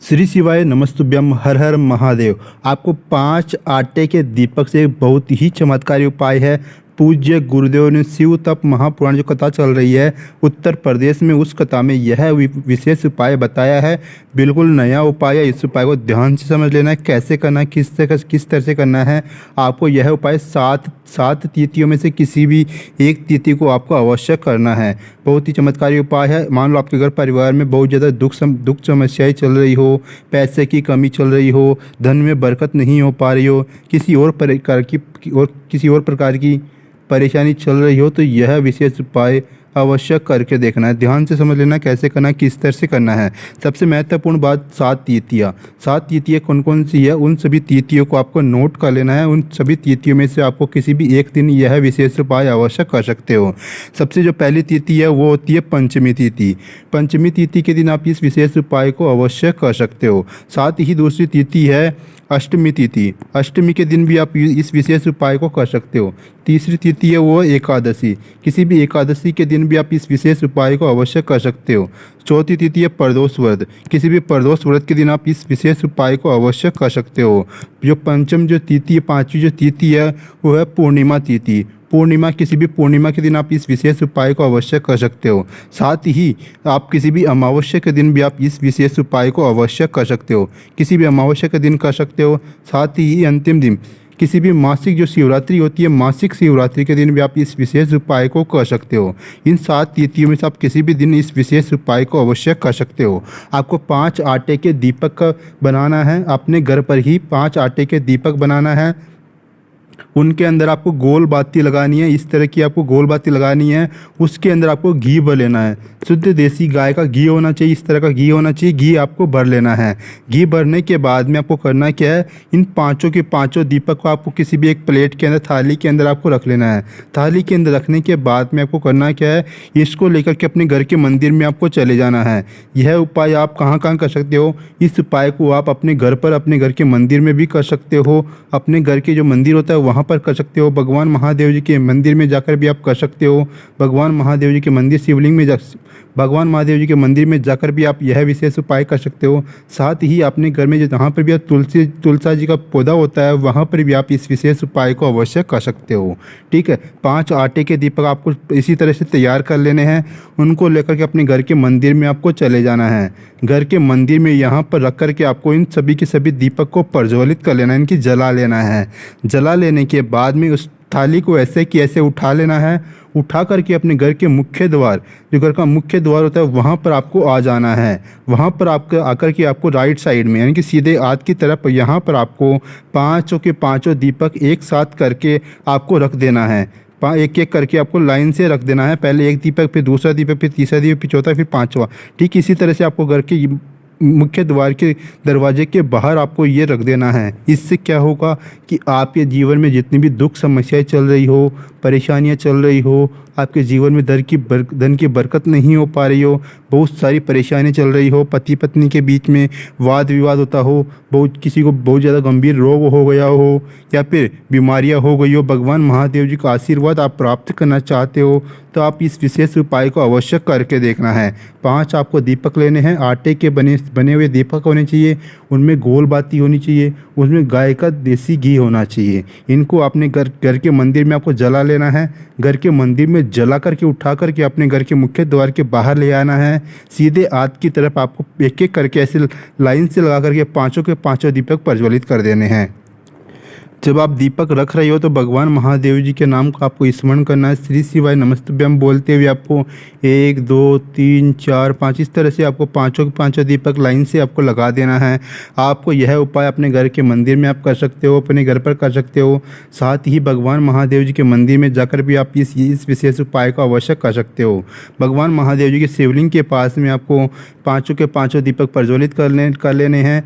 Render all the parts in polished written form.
श्री शिवाय नमस्तुभ्यम हर हर महादेव। आपको 5 आटे के दीपक से एक बहुत ही चमत्कारी उपाय है। पूज्य गुरुदेव ने शिव तप महापुराण जो कथा चल रही है उत्तर प्रदेश में, उस कथा में यह विशेष उपाय बताया है। बिल्कुल नया उपाय है। इस उपाय को ध्यान से समझ लेना है, कैसे करना है, किस तरह से करना है। आपको यह उपाय सात तिथियों में से किसी भी एक तिथि को आपको अवश्य करना है। बहुत ही चमत्कारी उपाय है। मान लो आपके घर परिवार में बहुत ज़्यादा दुख समस्याएं चल रही हो, पैसे की कमी चल रही हो, धन में बरकत नहीं हो पा रही हो, किसी और प्रकार की परेशानी चल रही हो, तो यह विशेष उपाय अवश्य करके देखना है। ध्यान से समझ लेना कैसे करना है, किस तरह से करना है। सबसे महत्वपूर्ण बात, 7 तिथियाँ कौन कौन सी है, उन सभी तिथियों को आपको नोट कर लेना है। उन सभी तिथियों में से आपको किसी भी एक दिन यह विशेष उपाय अवश्य कर सकते हो। सबसे जो पहली तिथि है वो होती है पंचमी तिथि। पंचमी तिथि के दिन आप इस विशेष उपाय को अवश्य कर सकते हो। साथ ही दूसरी तिथि है अष्टमी तिथि। अष्टमी के दिन भी आप इस विशेष उपाय को कर सकते हो। तीसरी तिथि है वो एकादशी। किसी भी एकादशी के दिन भी आप इस विशेष उपाय को अवश्य कर सकते हो। चौथी तिथि है प्रदोष व्रत। किसी भी प्रदोष व्रत के दिन आप इस विशेष उपाय को अवश्य कर सकते हो। जो पांचवी जो तिथि है वो है पूर्णिमा तिथि। किसी भी पूर्णिमा के दिन आप इस विशेष उपाय को अवश्य कर सकते हो। साथ ही आप किसी भी अमावस्या के दिन भी आप इस विशेष उपाय को अवश्य कर सकते हो। किसी भी अमावस्या के दिन कर सकते हो। साथ ही अंतिम दिन किसी भी मासिक जो शिवरात्रि होती है, मासिक शिवरात्रि के दिन भी आप इस विशेष उपाय को कर सकते हो। इन 7 तिथियों में से आप किसी भी दिन इस विशेष उपाय को अवश्य कर सकते हो। आपको 5 आटे के दीपक बनाना है। अपने घर पर ही 5 आटे के दीपक बनाना है। उनके अंदर आपको गोल बाती लगानी है। इस तरह की आपको गोल बाती लगानी है। उसके अंदर आपको घी भर लेना है। शुद्ध देसी गाय का घी होना चाहिए। इस तरह का घी होना चाहिए। घी आपको भर लेना है। घी भरने के बाद में आपको करना क्या है, इन पांचों के पांचों दीपक को आपको किसी भी एक प्लेट के अंदर, थाली के अंदर आपको रख लेना है। थाली के अंदर रखने के बाद में आपको करना क्या है, इसको लेकर के अपने घर के मंदिर में आपको चले जाना है। यह उपाय आप कहाँ कहाँ कर सकते हो। इस उपाय को आप अपने घर पर, अपने घर के मंदिर में भी कर सकते हो। अपने घर के जो मंदिर होता है वहाँ पर कर सकते हो। भगवान महादेव जी के मंदिर में जाकर भी आप कर सकते हो। भगवान महादेव जी के मंदिर शिवलिंग में भगवान महादेव जी के मंदिर में जाकर भी आप यह विशेष उपाय कर सकते हो। साथ ही अपने घर में जहाँ पर भी तुलसा जी का पौधा होता है वहाँ पर भी आप इस विशेष उपाय को अवश्य कर सकते हो। ठीक है। 5 आटे के दीपक आपको इसी तरह से तैयार कर लेने हैं। उनको लेकर के अपने घर के मंदिर में आपको चले जाना है। घर के मंदिर में यहाँ पर रख कर के आपको इन सभी के सभी दीपक को प्रज्वलित कर लेना है, इनकी जला लेना है। जला लेने के बाद में उस थाली को ऐसे कि ऐसे उठा लेना है। उठा करके अपने घर के मुख्य द्वार, जो घर का मुख्य द्वार होता है वहाँ पर आपको आ जाना है। वहाँ पर आपको आकर के आपको राइट साइड में, यानी कि सीधे हाथ की तरफ, यहाँ पर आपको 5 के 5 दीपक एक साथ करके आपको रख देना है। एक एक करके आपको लाइन से रख देना है। पहले एक दीपक, फिर दूसरा दीपक, फिर तीसरा दीपक, फिर चौथा, फिर 5वां। ठीक इसी तरह से आपको घर के मुख्य द्वार के दरवाजे के बाहर आपको ये रख देना है। इससे क्या होगा कि आपके जीवन में जितनी भी दुख समस्याएं चल रही हो, परेशानियां चल रही हो, आपके जीवन में धन की बरकत नहीं हो पा रही हो, बहुत सारी परेशानी चल रही हो, पति पत्नी के बीच में वाद विवाद होता हो, किसी को बहुत ज़्यादा गंभीर रोग हो गया हो, या फिर बीमारियां हो गई हो, भगवान महादेव जी का आशीर्वाद आप प्राप्त करना चाहते हो, तो आप इस विशेष उपाय को अवश्य करके देखना है। 5 आपको दीपक लेने हैं। आटे के बने हुए दीपक होने चाहिए। उनमें गोल बाती होनी चाहिए। उसमें गाय का देसी घी होना चाहिए। इनको अपने घर के मंदिर में आपको जला लेना है। घर के मंदिर में जला करके उठा करके अपने घर के मुख्य द्वार के बाहर ले आना है। सीधे हाथ की तरफ आपको एक एक करके ऐसे लाइन से लगा करके 5 के 5 दीपक प्रज्वलित कर देने हैं। जब आप दीपक रख रहे हो तो भगवान महादेव जी के नाम का आपको स्मरण करना है। श्री शिवाय नमस्तुभ्यम बोलते हुए आपको 1 2 3 4 5 इस तरह से आपको 5 के 5 दीपक लाइन से आपको लगा देना है। आपको यह उपाय अपने घर के मंदिर में आप कर सकते हो, अपने घर पर कर सकते हो। साथ ही भगवान महादेव जी के मंदिर में जाकर भी आप इस विशेष उपाय को अवश्य कर सकते हो। भगवान महादेव जी के शिवलिंग के पास में आपको 5 के 5 दीपक प्रज्वलित कर लेने हैं।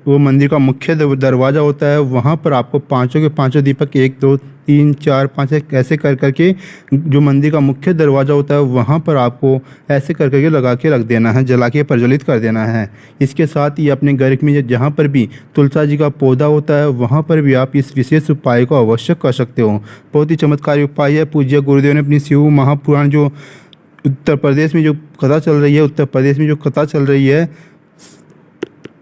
वो मंदिर का मुख्य दरवाज़ा होता है, वहाँ पर आपको 5 के 5 दीपक 1 2 3 4 5 ऐसे कर करके, जो मंदिर का मुख्य दरवाज़ा होता है वहाँ पर आपको ऐसे कर करके लगा के रख देना है, जला के प्रज्वलित कर देना है। इसके साथ ही अपने घर में जहाँ पर भी तुलसा जी का पौधा होता है वहाँ पर भी आप इस विशेष उपाय को अवश्य कर सकते हो। बहुत ही चमत्कारी उपाय है। पूज्य गुरुदेव ने अपनी शिव महापुराण जो उत्तर प्रदेश में जो कथा चल रही है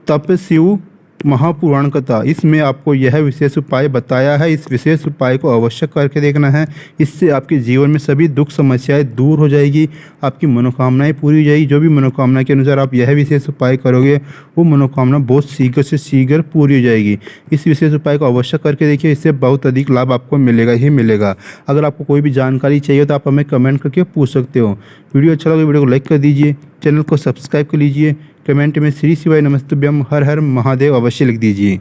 तप शिव महापुराण कथा, इसमें आपको यह विशेष उपाय बताया है। इस विशेष उपाय को अवश्य करके देखना है। इससे आपके जीवन में सभी दुख समस्याएं दूर हो जाएगी, आपकी मनोकामनाएं पूरी हो जाएगी। जो भी मनोकामना के अनुसार आप यह विशेष उपाय करोगे वो मनोकामना बहुत शीघ्र से शीघ्र पूरी हो जाएगी। इस विशेष उपाय को अवश्य करके देखिए, इससे बहुत अधिक लाभ आपको मिलेगा ही मिलेगा। अगर आपको कोई भी जानकारी चाहिए तो आप हमें कमेंट करके पूछ सकते हो। वीडियो अच्छा लगे वीडियो को लाइक कर दीजिए, चैनल को सब्सक्राइब कर लीजिए, कमेंट में श्री शिवाय नमस्तुभ्यम हर हर महादेव अवश्य लिख दीजिए।